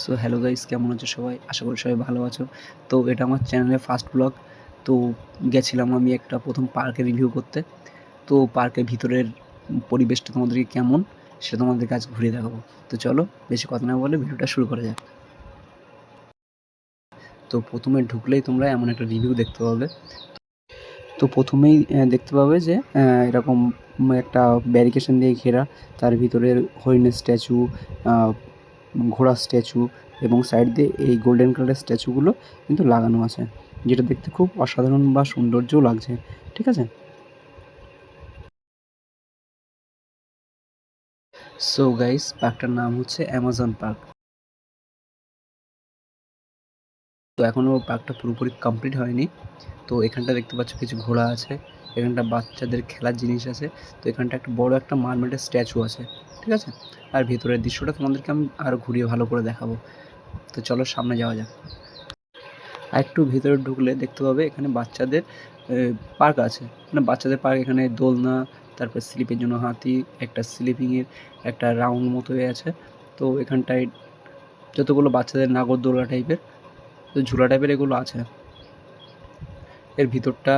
So hello guys, কেমন আছো সবাই? আশা করি সবাই ভালো আছো। তো এটা আমার চ্যানেলের ফার্স্ট ব্লগ। তো গেছিলাম আমি একটা প্রথম পার্কে রিভিউ করতে। তো পার্কের ভিতরের পরিবেশটা তোমাদেরকে কেমন সেটা তোমাদেরকে আজ ঘুরিয়ে দেখাবো। তো চলো বেশি কথা না বলে ভিডিওটা শুরু করা যাক। তো প্রথমে ঢুকলেই তোমরা এমন একটা রিভিউ দেখতে পাবে। তো প্রথমেই দেখতে পাবে যে এরকম একটা ব্যারিকেশন দিয়ে ঘেরা, তার ভিতরে হরিণের স্ট্যাচু, ঘোড়ার স্ট্যাচু এবং সাইড দিয়ে এই গোল্ডেন কালারের স্ট্যাচুগুলো কিন্তু লাগানো আছে, যেটা দেখতে খুব অসাধারণ বা সৌন্দর্যও লাগছে। ঠিক আছে। সো গাইস, পার্কটার নাম হচ্ছে অ্যামাজন পার্ক। তো এখনও পার্কটা পুরোপুরি কমপ্লিট হয়নি। তো এখানটা দেখতে পাচ্ছ কিছু ঘোড়া আছে, এখানটা বাচ্চাদের খেলার জিনিস আছে। তো এখানটা একটা বড় একটা মার্মেডের স্ট্যাচু আছে। ঠিক আছে। আর ভিতরের দৃশ্যটা তোমাদেরকে আমি আরও ঘুরিয়ে ভালো করে দেখাবো। তো চলো সামনে যাওয়া যাক। আর একটু ভিতরে ঢুকলে দেখতে পাবে এখানে বাচ্চাদের পার্ক আছে। মানে বাচ্চাদের পার্ক, এখানে দোলনা, তারপর স্লিপের জন্য হাতি, একটা স্লিপিংয়ের একটা রাউন্ড মতো হয়ে আছে। তো এখানটায় যতগুলো বাচ্চাদের নাগরদোলা টাইপের, তো ঝুলা টাইপের এগুলো আছে। এর ভিতরটা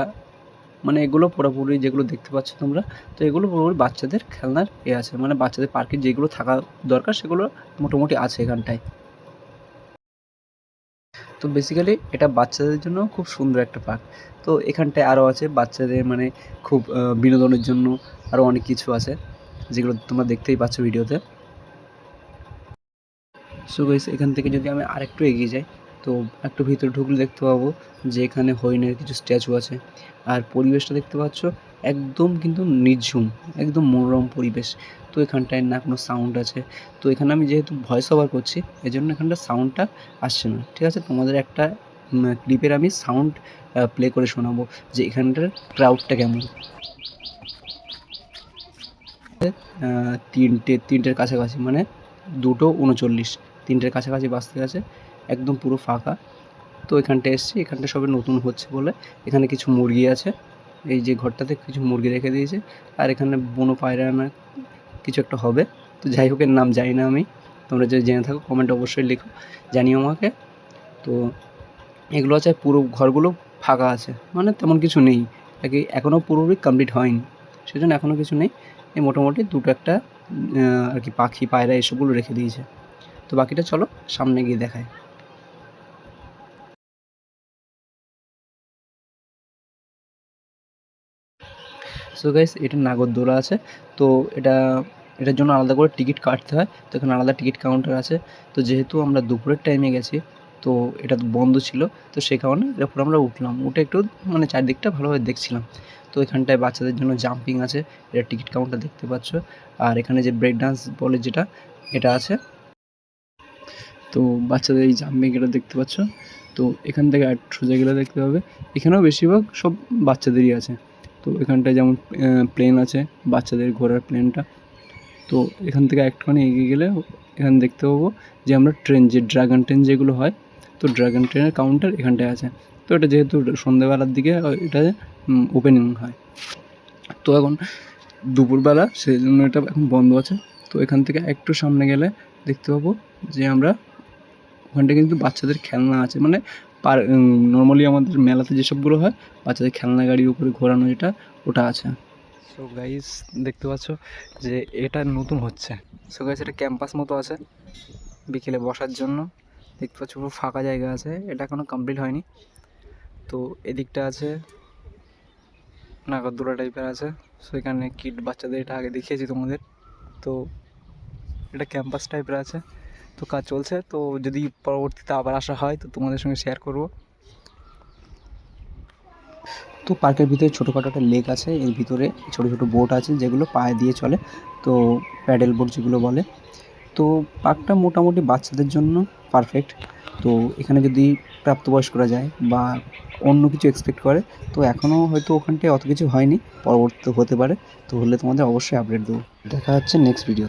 মানে এগুলো পুরোপুরি যেগুলো দেখতে পাচ্ছ তোমরা, তো এগুলো পুরোপুরি বাচ্চাদের খেলনার আছে, মানে বাচ্চাদের পার্কে যেগুলো থাকা দরকার সেগুলো মোটামুটি আছে এখানটায়। তো বেসিক্যালি এটা বাচ্চাদের জন্য খুব সুন্দর একটা পার্ক। তো এখানটায় আরও আছে বাচ্চাদের মানে খুব বিনোদনের জন্য আরও অনেক কিছু আছে, যেগুলো তোমরা দেখতেই পাচ্ছ ভিডিওতে। সো গাইস, এখান থেকে যদি আমি আরেকটু এগিয়ে যাই, তো একটু ভিতরে ঢুকলে দেখতে পাবো যে এখানে হরিণের কিছু স্ট্যাচু আছে। আর পরিবেশটা দেখতে পাচ্ছ একদম কিন্তু নিঝুম, একদম মনোরম পরিবেশ। তো এখানটায় না কোনো সাউন্ড আছে। তো এখানে আমি যেহেতু ভয়েস ওভার করছি, এই জন্য এখানটা সাউন্ডটা আসছে না। ঠিক আছে, তোমাদের একটা ক্লিপের আমি সাউন্ড প্লে করে শোনাবো যে এখানটার ক্রাউডটা কেমন। তিনটের কাছাকাছি, মানে 2:39, 3টের কাছাকাছি বাজতে আছে, একদম পুরো ফাঁকা। তো এখানটায় এসছি, এখানটা সবে নতুন হচ্ছে বলে এখানে কিছু মুরগি আছে। এই যে ঘরটাতে কিছু মুরগি রেখে দিয়েছে। আর এখানে বুনো পায়রা না কিছু একটা হবে। তো যাই হোক, এর নাম জানি না আমি। তোমরা যদি জেনে থাকো কমেন্টে অবশ্যই লিখো, জানিও আমাকে। তো এগুলো আছে, পুরো ঘরগুলো ফাঁকা আছে, মানে তেমন কিছু নেই। এখনও পুরোপুরি কমপ্লিট হয়নি, সেজন্য এখনও কিছু নেই। এই মোটামুটি দুটো একটা আর কি পাখি পায়রা এসবগুলো রেখে দিয়েছে। তো বাকিটা চলো সামনে গিয়ে দেখায়। সো গাইস, এটা নাগরদোলা আছে। তো এটা এটার জন্য আলাদা করে টিকিট কাটতে হয়। তো এখানে আলাদা টিকিট কাউন্টার আছে। তো যেহেতু আমরা দুপুরের টাইমে গেছি, তো এটা বন্ধ ছিল। তো সেই কারণে এরপর আমরা উঠলাম, উঠে একটু মানে চারদিকটা ভালোভাবে দেখছিলাম। তো এখানটায় বাচ্চাদের জন্য জাম্পিং আছে, এটা টিকিট কাউন্টার দেখতে পাচ্ছ। আর এখানে যে ব্রেক ডান্স বলে যেটা, এটা আছে। তো বাচ্চাদের এই জাম্পিং এটা দেখতে পাচ্ছ। তো এখান থেকে আর সোজা গেলে দেখতে পাবে এখানেও বেশিরভাগ সব বাচ্চাদেরই আছে। তো এখানটায় যেমন প্লেন আছে, বাচ্চাদের ঘোরার প্লেনটা। তো এখান থেকে একটুখানি এগিয়ে গেলে এখানে দেখতে পাবো যে আমরা ট্রেন, যে ড্রাগন ট্রেন যেগুলো হয়, তো ড্রাগন ট্রেনের কাউন্টার এখানটায় আছে। তো এটা যেহেতু সন্ধ্যেবেলার দিকে এটা ওপেনিং হয়, তো এখন দুপুরবেলা সেই জন্য এটা এখন বন্ধ আছে। তো এখান থেকে একটু সামনে গেলে দেখতে পাবো যে আমরা ওখানটা কিন্তু বাচ্চাদের খেলনা আছে, মানে নর্মালি আমাদের মেলাতে যেসবগুলো হয় বাচ্চাদের খেলনা গাড়ির উপরে ঘোরানো, যেটা ওটা আছে। সো গাইস, দেখতে পাচ্ছ যে এটা নতুন হচ্ছে। সো গাইস, এটা ক্যাম্পাস মতো আছে বিকেলে বসার জন্য। দেখতে পাচ্ছ পুরো ফাঁকা জায়গা আছে, এটা এখনও কমপ্লিট হয়নি। তো এদিকটা আছে নাগরদোলা টাইপের আছে। সো এখানে কিড বাচ্চাদের, এটা আগে দেখিয়েছি তোমাদের। তো এটা ক্যাম্পাস টাইপের আছে। তো কাজ চলছে, তো যদি পরবর্তীতে আবার আসা হয় তো তোমাদের সঙ্গে শেয়ার করব। তো পার্কের ভিতরে ছোটোখাটো একটা লেক আছে, এর ভিতরে ছোটো ছোটো বোট আছে যেগুলো পায়ে দিয়ে চলে, তো প্যাডেল বোট যেগুলো বলে। তো পার্কটা মোটামুটি বাচ্চাদের জন্য পারফেক্ট। তো এখানে যদি প্রাপ্তবয়স্করা যায় বা অন্য কিছু এক্সপেক্ট করে, তো এখনও হয়তো ওখানটায় অত কিছু হয়নি, পরবর্তীতে হতে পারে। তো হলে তোমাদের অবশ্যই আপডেট দেবো। দেখা হচ্ছে নেক্সট ভিডিও।